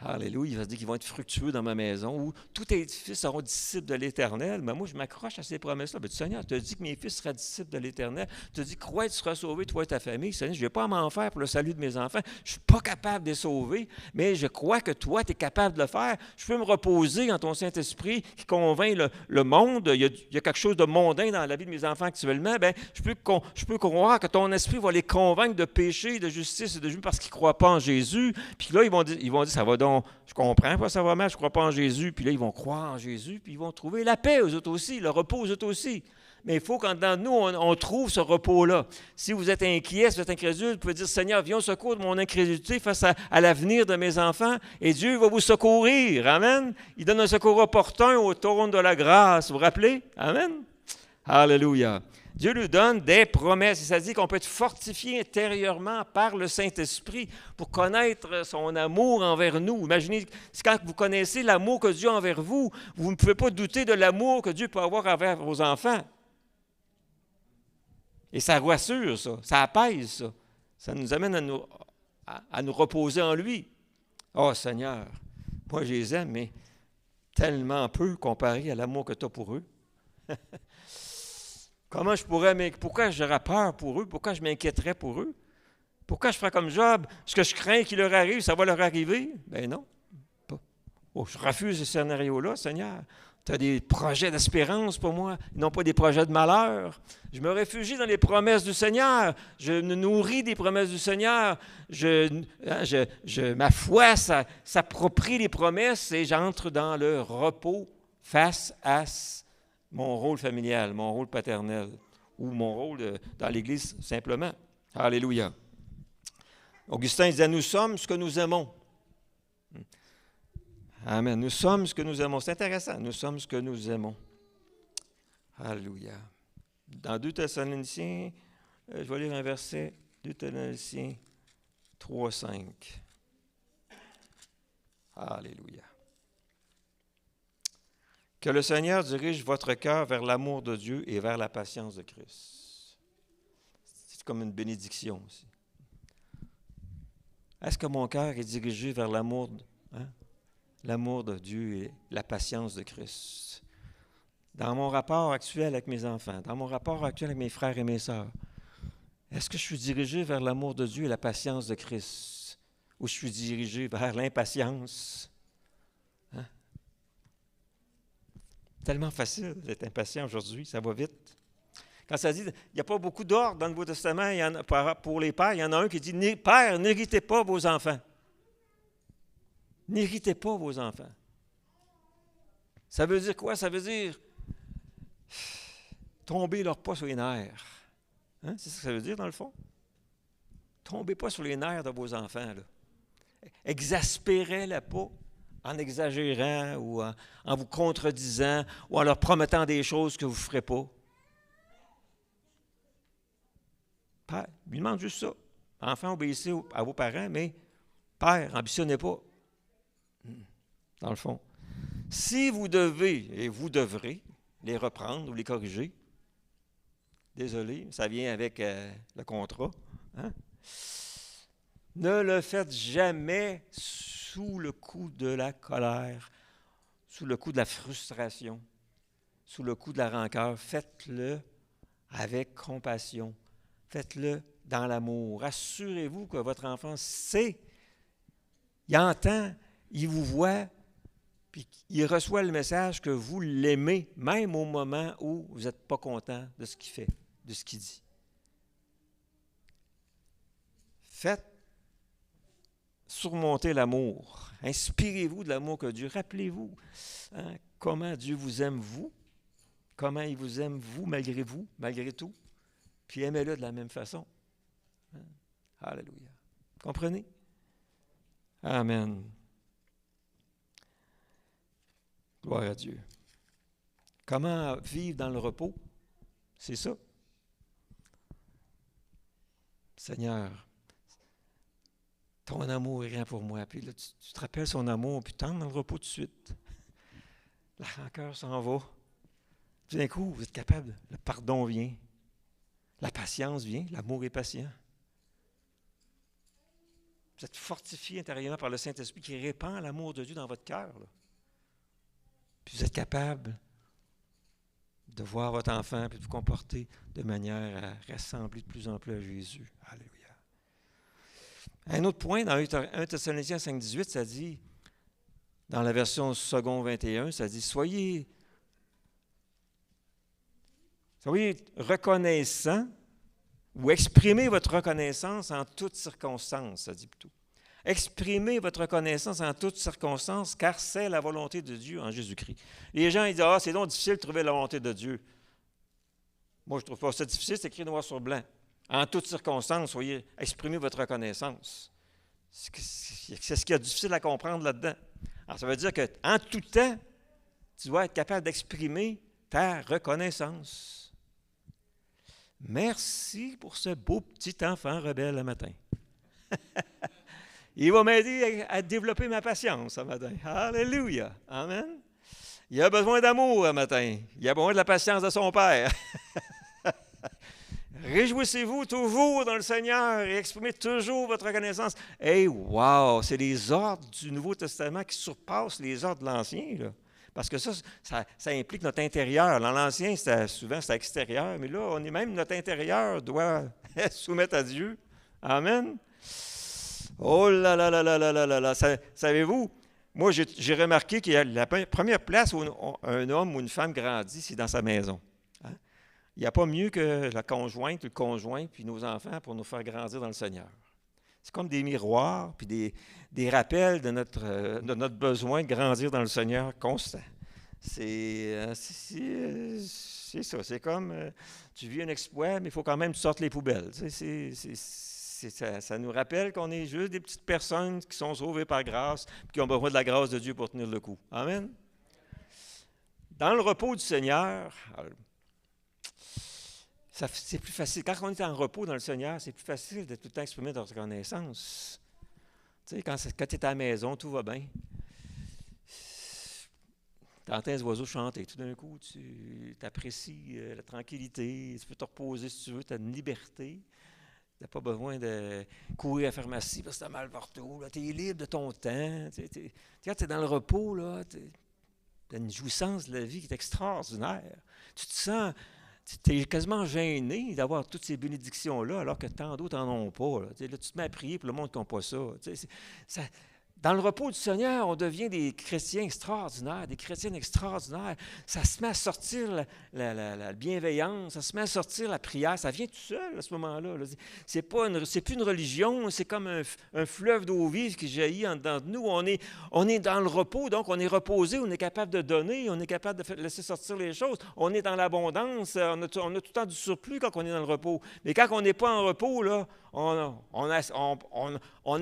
Alléluia, il va se dire qu'ils vont être fructueux dans ma maison. Ou tous tes fils seront disciples de l'Éternel. Mais moi, je m'accroche à ces promesses-là. Mais Seigneur, tu as dit que mes fils seraient disciples de l'Éternel. Tu as dit, crois que tu seras sauvé, toi et ta famille. Seigneur, je ne vais pas m'en faire pour le salut de mes enfants. Je ne suis pas capable de les sauver, mais je crois que toi, tu es capable de le faire. Je peux me reposer en ton Saint-Esprit qui convainc le monde. Il y a quelque chose de mondain dans la vie de mes enfants actuellement. Bien, je peux croire que ton esprit va les convaincre de péché, de justice et de justice parce qu'ils ne croient pas en Jésus. Puis là, ils vont dire, ça va donc. Je comprends pas, ça va mal, je ne crois pas en Jésus. Puis là, ils vont croire en Jésus, puis ils vont trouver la paix aux autres aussi, le repos aux autres aussi. Mais il faut qu'en dedans de nous, on trouve ce repos-là. Si vous êtes inquiet, si vous êtes incrédule, vous pouvez dire, Seigneur, viens au secours de mon incrédulité face à l'avenir de mes enfants, et Dieu va vous secourir. Amen. Il donne un secours opportun au trône de la grâce. Vous vous rappelez? Amen. Alléluia. Dieu nous donne des promesses. Ça dit qu'on peut être fortifié intérieurement par le Saint-Esprit pour connaître son amour envers nous. Imaginez, quand vous connaissez l'amour que Dieu a envers vous, vous ne pouvez pas douter de l'amour que Dieu peut avoir envers vos enfants. Et ça rassure, ça apaise, ça. Ça nous amène à nous reposer en lui. Oh Seigneur, moi je les aime, mais tellement peu comparé à l'amour que tu as pour eux. Pourquoi j'aurais peur pour eux? Pourquoi je m'inquiéterais pour eux? Pourquoi je ferais comme Job? Ce que je crains qu'il leur arrive, ça va leur arriver? Ben non. Je refuse ce scénario-là, Seigneur. Tu as des projets d'espérance pour moi, non pas des projets de malheur. Je me réfugie dans les promesses du Seigneur. Je me nourris des promesses du Seigneur. Ma foi s'approprie les promesses et j'entre dans le repos face à mon rôle familial, mon rôle paternel ou mon rôle dans l'Église simplement. Alléluia. Augustin disait, nous sommes ce que nous aimons. Amen. Nous sommes ce que nous aimons. C'est intéressant. Nous sommes ce que nous aimons. Alléluia. Dans 2 Thessaloniciens, je vais lire un verset, 2 Thessaloniciens 3, 5. Alléluia. Que le Seigneur dirige votre cœur vers l'amour de Dieu et vers la patience de Christ. C'est comme une bénédiction aussi. Est-ce que mon cœur est dirigé vers l'amour, l'amour de Dieu et la patience de Christ? Dans mon rapport actuel avec mes enfants, dans mon rapport actuel avec mes frères et mes sœurs, est-ce que je suis dirigé vers l'amour de Dieu et la patience de Christ? Ou je suis dirigé vers l'impatience? Tellement facile d'être impatient aujourd'hui, ça va vite. Quand ça dit, il n'y a pas beaucoup d'ordre dans le Nouveau Testament, il y en a, pour les pères, il y en a un qui dit, « Père, n'irritez pas vos enfants. » N'irritez pas vos enfants. Ça veut dire quoi? Ça veut dire tomber leur pas sur les nerfs. Hein? C'est ça que ça veut dire, dans le fond. Tombez pas sur les nerfs de vos enfants. Là. Exaspérez-les pas en exagérant ou en vous contredisant ou en leur promettant des choses que vous ne ferez pas. Père, lui demande juste ça. Enfants, obéissez à vos parents, mais Père, ambitionnez pas. Dans le fond. Si vous devez, et vous devrez, les reprendre ou les corriger, désolé, ça vient avec le contrat, hein? Ne le faites jamais sous le coup de la colère, sous le coup de la frustration, sous le coup de la rancœur. Faites-le avec compassion. Faites-le dans l'amour. Assurez-vous que votre enfant sait, il entend, il vous voit, puis il reçoit le message que vous l'aimez, même au moment où vous n'êtes pas content de ce qu'il fait, de ce qu'il dit. Faites surmonter l'amour. Inspirez-vous de l'amour que Dieu. Rappelez-vous comment Dieu vous aime, vous, comment il vous aime, vous, malgré tout, puis aimez-le de la même façon. Alléluia. Comprenez? Amen. Gloire à Dieu. Comment vivre dans le repos? C'est ça. Seigneur, ton amour est grand pour moi. Puis là, tu te rappelles son amour, puis tu entres dans le repos tout de suite. La rancœur s'en va. Tout d'un coup, vous êtes capable. Le pardon vient. La patience vient. L'amour est patient. Vous êtes fortifié intérieurement par le Saint-Esprit qui répand l'amour de Dieu dans votre cœur. Là. Puis vous êtes capable de voir votre enfant et de vous comporter de manière à ressembler de plus en plus à Jésus. Alléluia. Un autre point, dans 1 Thessaloniciens 5,18, ça dit, dans la version second 21, ça dit, soyez reconnaissants ou exprimez votre reconnaissance en toutes circonstances, ça dit plutôt. Exprimez votre reconnaissance en toutes circonstances, car c'est la volonté de Dieu en Jésus-Christ. Les gens ils disent, c'est donc difficile de trouver la volonté de Dieu. Moi, je ne trouve pas ça difficile, c'est écrit noir sur blanc. En toutes circonstances, exprimez votre reconnaissance. C'est ce qui est difficile à comprendre là-dedans. Alors, ça veut dire qu'en tout temps, tu dois être capable d'exprimer ta reconnaissance. Merci pour ce beau petit enfant rebelle le matin. Il va m'aider à développer ma patience ce matin. Alléluia. Amen. Il a besoin d'amour ce matin. Il a besoin de la patience de son Père. Réjouissez-vous toujours dans le Seigneur et exprimez toujours votre reconnaissance. Hey, wow! C'est les ordres du Nouveau Testament qui surpassent les ordres de l'Ancien. Là. Parce que ça implique notre intérieur. Dans l'Ancien, souvent, c'était extérieur. Mais là, même notre intérieur doit soumettre à Dieu. Amen. Oh là là là là là là là là. Savez-vous, moi, j'ai remarqué qu'il y a la première place où un homme ou une femme grandit, c'est dans sa maison. Hein? Il n'y a pas mieux que la conjointe, le conjoint, puis nos enfants pour nous faire grandir dans le Seigneur. C'est comme des miroirs, puis des rappels de notre besoin de grandir dans le Seigneur constant. C'est ça. C'est comme, tu vis un exploit, mais il faut quand même que tu sortes les poubelles. Ça nous rappelle qu'on est juste des petites personnes qui sont sauvées par grâce et qui ont besoin de la grâce de Dieu pour tenir le coup. Amen. Dans le repos du Seigneur, c'est plus facile. Quand on est en repos dans le Seigneur, c'est plus facile de tout le temps exprimer notre reconnaissance. Tu sais, quand tu es à la maison, tout va bien. Tu entends les oiseaux chanter. Tout d'un coup, tu apprécies la tranquillité. Tu peux te reposer si tu veux. Tu as une liberté. Tu n'as pas besoin de courir à la pharmacie parce que tu as mal partout. Tu es libre de ton temps. Quand tu es dans le repos, tu as une jouissance de la vie qui est extraordinaire. Tu te sens... Tu es quasiment gêné d'avoir toutes ces bénédictions-là alors que tant d'autres n'en ont pas. Là, tu te mets à prier pour le monde qui n'a pas ça. Ça. Dans le repos du Seigneur, on devient des chrétiens extraordinaires, des chrétiennes extraordinaires. Ça se met à sortir la bienveillance, ça se met à sortir la prière. Ça vient tout seul à ce moment-là. Là. C'est plus une religion, c'est comme un fleuve d'eau vive qui jaillit en dedans de nous. On est dans le repos, donc on est reposé, on est capable de donner, on est capable de laisser sortir les choses. On est dans l'abondance, on a tout le temps du surplus quand on est dans le repos. Mais quand on n'est pas en repos, là, on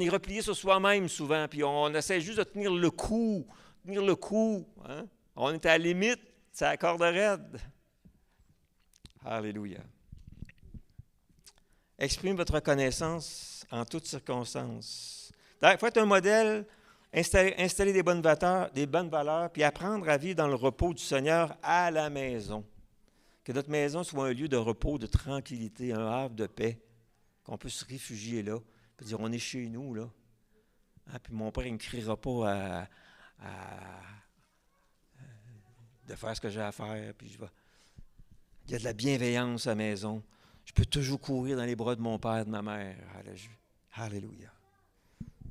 est replié sur soi-même souvent, puis on essaie juste de tenir le coup. Hein? On est à la limite, c'est la corde raide. Alléluia. Exprime votre reconnaissance en toutes circonstances. Il faut être un modèle, installer des bonnes valeurs, puis apprendre à vivre dans le repos du Seigneur à la maison. Que notre maison soit un lieu de repos, de tranquillité, un havre de paix. Qu'on peut se réfugier là, puis dire on est chez nous, là. Hein, puis mon père, il ne me criera pas de faire ce que j'ai à faire, puis il y a de la bienveillance à la maison. Je peux toujours courir dans les bras de mon père et de ma mère. Alléluia.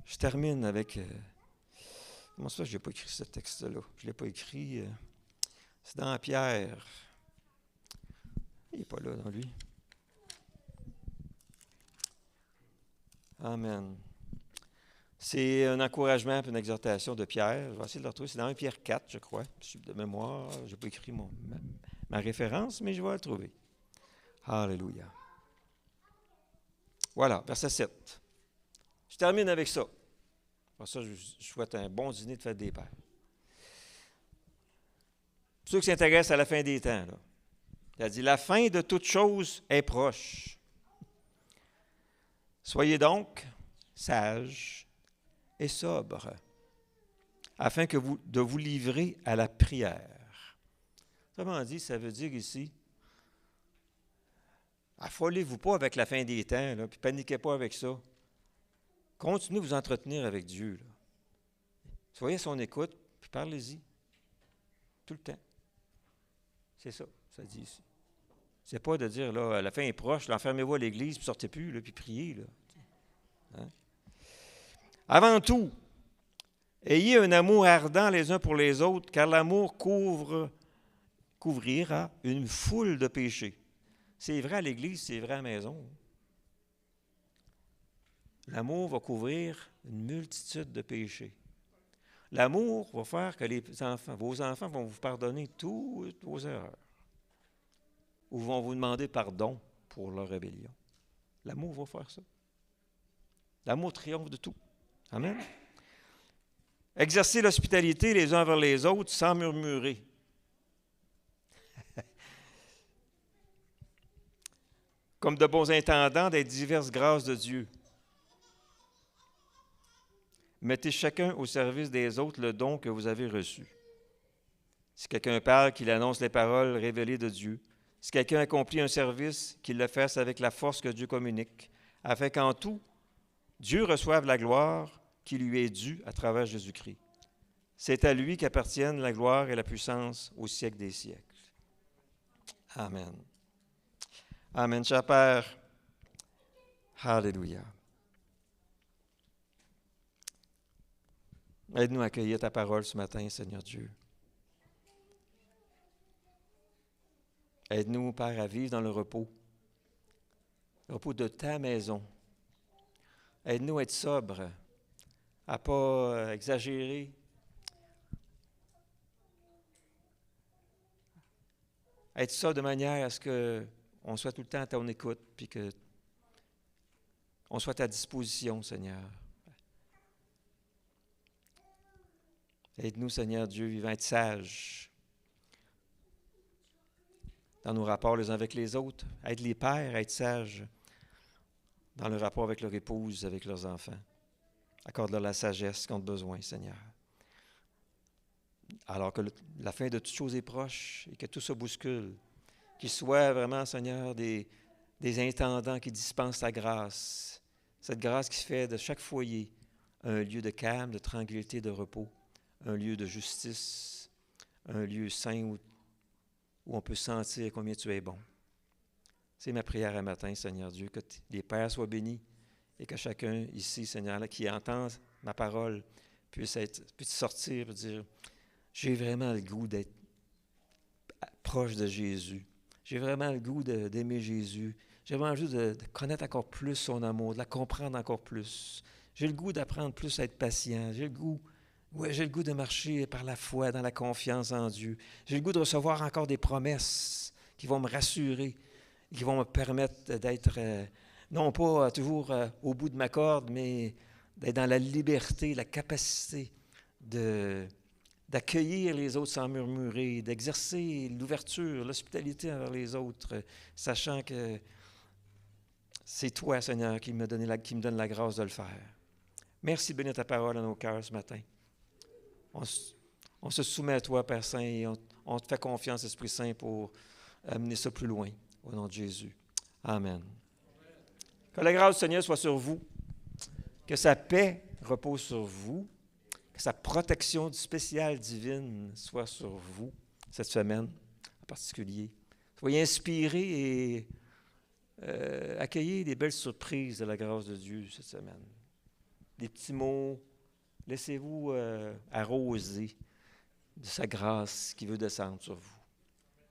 Je termine avec... comment ça, je n'ai pas écrit ce texte-là? Je ne l'ai pas écrit. C'est dans Pierre. Il n'est pas là, dans lui. Amen. C'est un encouragement et une exhortation de Pierre. Je vais essayer de le retrouver. C'est dans 1 Pierre 4, je crois. De mémoire, je n'ai pas écrit ma référence, mais je vais la trouver. Alléluia. Voilà, verset 7. Je termine avec ça. Pour ça, je souhaite un bon dîner de fête des pères. Pour ceux qui s'intéressent à la fin des temps, là, il a dit, la fin de toute chose est proche. Soyez donc sages et sobres, afin de vous livrer à la prière. Autrement dit, ça veut dire ici, affolez-vous pas avec la fin des temps, là, puis paniquez pas avec ça. Continuez de vous entretenir avec Dieu. Là. Soyez à son écoute, puis parlez-y. Tout le temps. C'est ça, ça dit ici. C'est pas de dire, là, la fin est proche, là, enfermez-vous à l'église, puis sortez plus, là, puis priez. Là. Hein? Avant tout, ayez un amour ardent les uns pour les autres, car l'amour couvrira une foule de péchés. C'est vrai à l'église, c'est vrai à la maison. L'amour va couvrir une multitude de péchés. L'amour va faire que vos enfants vont vous pardonner toutes vos erreurs. Ou vont vous demander pardon pour leur rébellion. L'amour va faire ça. L'amour triomphe de tout. Amen. Exercez l'hospitalité les uns vers les autres sans murmurer. Comme de bons intendants des diverses grâces de Dieu. Mettez chacun au service des autres le don que vous avez reçu. Si quelqu'un parle, qu'il annonce les paroles révélées de Dieu. Si quelqu'un accomplit un service, qu'il le fasse avec la force que Dieu communique, afin qu'en tout, Dieu reçoive la gloire qui lui est due à travers Jésus-Christ. C'est à lui qu'appartiennent la gloire et la puissance au siècle des siècles. Amen. Amen, cher Père. Alléluia. Aide-nous à accueillir ta parole ce matin, Seigneur Dieu. Aide-nous, Père, à vivre dans le repos de ta maison. Aide-nous à être sobres, à ne pas exagérer, à être sobre de manière à ce qu'on soit tout le temps à ton écoute, puis qu'on soit à ta disposition, Seigneur. Aide-nous, Seigneur Dieu vivant, à être sages dans nos rapports les uns avec les autres. Aide les pères à être sages dans le rapport avec leur épouse, avec leurs enfants. Accorde-leur la sagesse qu'ils ont besoin, Seigneur. alors que la fin de toutes choses est proche et que tout se bouscule. Qu'ils soient vraiment, Seigneur, des intendants qui dispensent ta grâce. Cette grâce qui fait de chaque foyer un lieu de calme, de tranquillité, de repos, un lieu de justice, un lieu saint où on peut sentir combien tu es bon. C'est ma prière un matin, Seigneur Dieu, que les pères soient bénis et que chacun ici, Seigneur, là, qui entend ma parole, puisse sortir et dire, j'ai vraiment le goût d'être proche de Jésus. J'ai vraiment le goût d'aimer Jésus. J'ai vraiment le goût de connaître encore plus son amour, de la comprendre encore plus. J'ai le goût d'apprendre plus à être patient. J'ai le goût de marcher par la foi, dans la confiance en Dieu. J'ai le goût de recevoir encore des promesses qui vont me rassurer, qui vont me permettre d'être, non pas toujours au bout de ma corde, mais d'être dans la liberté, la capacité d'accueillir les autres sans murmurer, d'exercer l'ouverture, l'hospitalité envers les autres, sachant que c'est toi, Seigneur, qui me donne la grâce de le faire. Merci, bénis ta parole à nos cœurs ce matin. On se soumet à toi, Père Saint, et on te fait confiance, Esprit Saint, pour amener ça plus loin, au nom de Jésus. Amen. Que la grâce du Seigneur soit sur vous, que sa paix repose sur vous, que sa protection spéciale divine soit sur vous cette semaine en particulier. Soyez inspirés et accueillez des belles surprises de la grâce de Dieu cette semaine. Des petits mots, laissez-vous arroser de sa grâce qui veut descendre sur vous.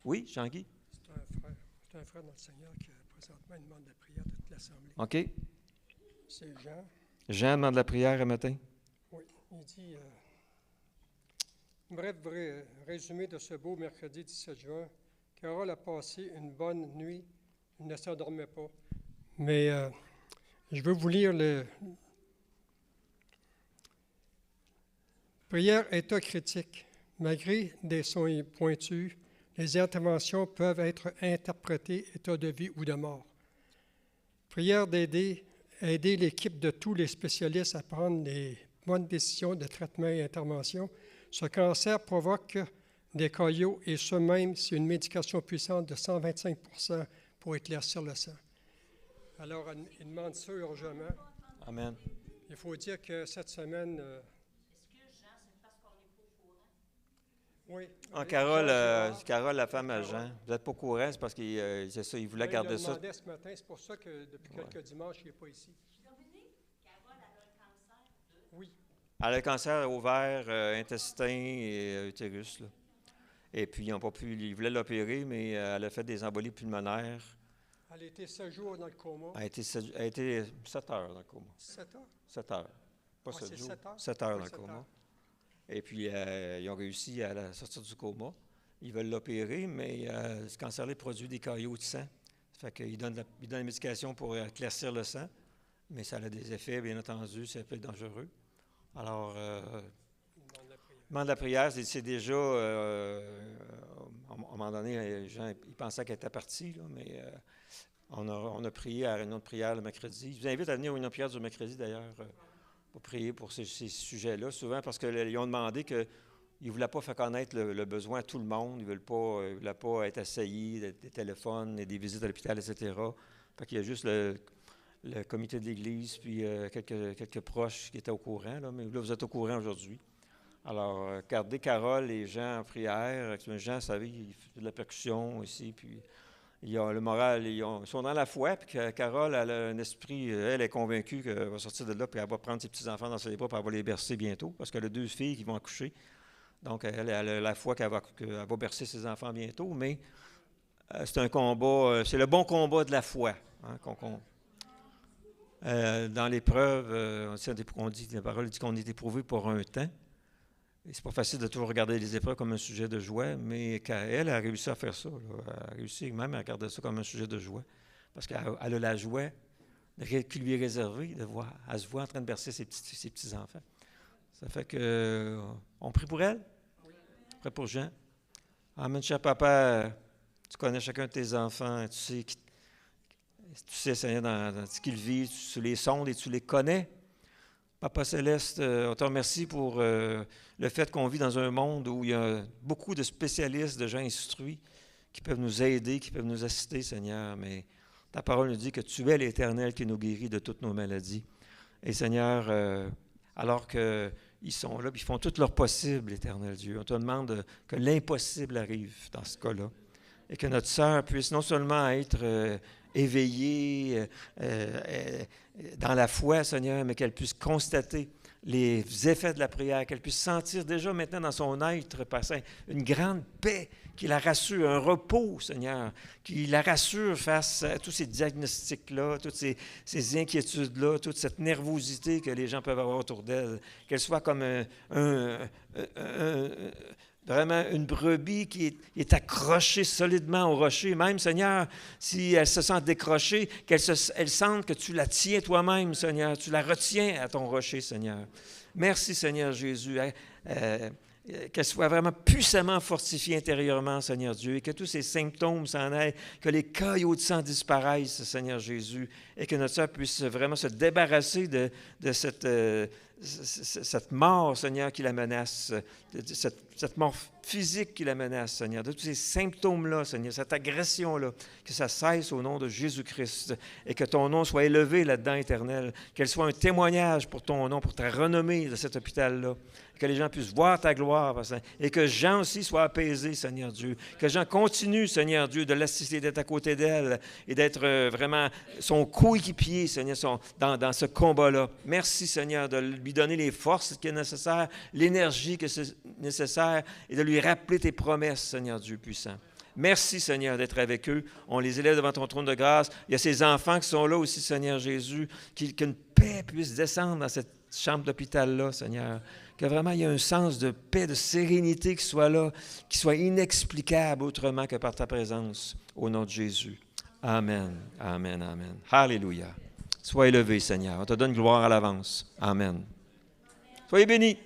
Oui, Jean-Guy?
C'est un frère dans le Seigneur qui présentement demande la prière de toute l'Assemblée.
OK.
C'est Jean.
Jean demande la prière un matin.
Oui, il dit, bref résumé de ce beau mercredi 17 juin, Carole a passé une bonne nuit, il ne s'endormait pas. Mais je veux vous lire le prière état critique. Malgré des sons pointus, les interventions peuvent être interprétées état de vie ou de mort. Prière aider l'équipe de tous les spécialistes à prendre les bonnes décisions de traitement et intervention. Ce cancer provoque des caillots et ce même si une médication puissante de 125% pour éclaircir le sang. Alors, il demande ça urgemment.
Amen.
Il faut dire que cette semaine... Oui.
Carole, la femme à Jean, vous n'êtes pas au courant, c'est parce qu'il c'est ça, il voulait garder ça.
Il demandait ce matin, c'est pour ça que depuis quelques dimanches, il n'est pas ici.
Carole, elle a un cancer de...
Oui.
Elle a le cancer ovaire, intestin et utérus. Là. Et puis, ils n'ont pas pu, ils voulaient l'opérer, mais elle a fait des embolies pulmonaires.
Elle a été 7 jours dans le coma.
Elle a été 7 heures dans le coma.
7 heures?
7 heures. Pas 7 jours.
7 heures?
7 heures
Oui,
dans le
7
coma.
heures.
Et puis, ils ont réussi à la sortir du coma. Ils veulent l'opérer, mais ce cancer-là produit des caillots de sang. Ça fait qu'ils donnent la médication pour éclaircir le sang, mais ça a des effets, bien entendu, ça peut être dangereux. Alors, demande la prière, c'est déjà, à un moment donné, les gens ils pensaient qu'elle était partie, là, mais on a prié à la réunion de prière le mercredi. Je vous invite à venir aux réunions de prière du mercredi, d'ailleurs, pour prier pour ces sujets-là, souvent parce qu'ils ont demandé qu'ils ne voulaient pas faire connaître le besoin à tout le monde. Ils ne voulaient pas être assaillis, des téléphones, et des visites à l'hôpital, etc. Fait qu'il y a juste le comité de l'Église, puis quelques proches qui étaient au courant, là, mais là, vous êtes au courant aujourd'hui. Alors, gardez Carole et Jean en prière. Jean, vous savez, il fait de la percussion ici, puis ils ont le moral, ils sont dans la foi, puis que Carole, elle a un esprit, elle est convaincue qu'elle va sortir de là, puis elle va prendre ses petits-enfants dans ses bras, puis elle va les bercer bientôt, parce qu'elle a 2 filles qui vont accoucher. Donc, elle a la foi qu'elle va bercer ses enfants bientôt, mais c'est un combat, c'est le bon combat de la foi. Hein, dans l'épreuve, on dit, la parole dit qu'on est éprouvé pour un temps. Et c'est pas facile de toujours regarder les épreuves comme un sujet de joie, mais elle a réussi à faire ça. Là. Elle a réussi même à regarder ça comme un sujet de joie. Parce qu'elle a la joie qui lui est réservée de voir. Elle se voit en train de bercer ses petits-enfants. Ça fait que on prie pour elle. On prie pour Jean. Amen, cher papa, tu connais chacun de tes enfants. Tu sais Seigneur, dans ce qu'ils vivent, tu les sondes et tu les connais. Papa Céleste, on te remercie pour le fait qu'on vit dans un monde où il y a beaucoup de spécialistes, de gens instruits qui peuvent nous aider, qui peuvent nous assister, Seigneur. Mais ta parole nous dit que tu es l'Éternel qui nous guérit de toutes nos maladies. Et Seigneur, alors qu'ils sont là, ils font tout leur possible, l'Éternel Dieu, on te demande que l'impossible arrive dans ce cas-là. Et que notre sœur puisse non seulement être éveillée dans la foi, Seigneur, mais qu'elle puisse constater les effets de la prière, qu'elle puisse sentir déjà maintenant dans son être passé une grande paix qui la rassure, un repos, Seigneur, qui la rassure face à tous ces diagnostics-là, toutes ces inquiétudes-là, toute cette nervosité que les gens peuvent avoir autour d'elle, qu'elle soit comme vraiment une brebis qui est accrochée solidement au rocher. Même, Seigneur, si elle se sent décrochée, elle sente que tu la tiens toi-même, Seigneur. Tu la retiens à ton rocher, Seigneur. Merci, Seigneur Jésus. Qu'elle soit vraiment puissamment fortifiée intérieurement, Seigneur Dieu, et que tous ces symptômes s'en aillent, que les caillots de sang disparaissent, Seigneur Jésus, et que notre sœur puisse vraiment se débarrasser de cette mort, Seigneur, qui la menace, cette mort physique qui la menace, Seigneur, de tous ces symptômes-là, Seigneur, cette agression-là, que ça cesse au nom de Jésus-Christ et que ton nom soit élevé là-dedans, Éternel, qu'elle soit un témoignage pour ton nom, pour ta renommée de cet hôpital-là, que les gens puissent voir ta gloire, et que Jean aussi soit apaisé, Seigneur Dieu, que Jean continue, Seigneur Dieu, de l'assister, d'être à côté d'elle et d'être vraiment son coéquipier, Seigneur, dans ce combat-là. Merci, Seigneur, de lui donner les forces qui sont nécessaires, l'énergie qui est nécessaire et de lui rappeler tes promesses, Seigneur Dieu puissant. Merci, Seigneur, d'être avec eux. On les élève devant ton trône de grâce. Il y a ces enfants qui sont là aussi, Seigneur Jésus, qu'une paix puisse descendre dans cette chambre d'hôpital-là, Seigneur. Que vraiment il y ait un sens de paix, de sérénité qui soit là, qui soit inexplicable autrement que par ta présence, au nom de Jésus. Amen, amen, amen. Alléluia. Sois élevé, Seigneur. On te donne gloire à l'avance. Amen. Soyez bénis.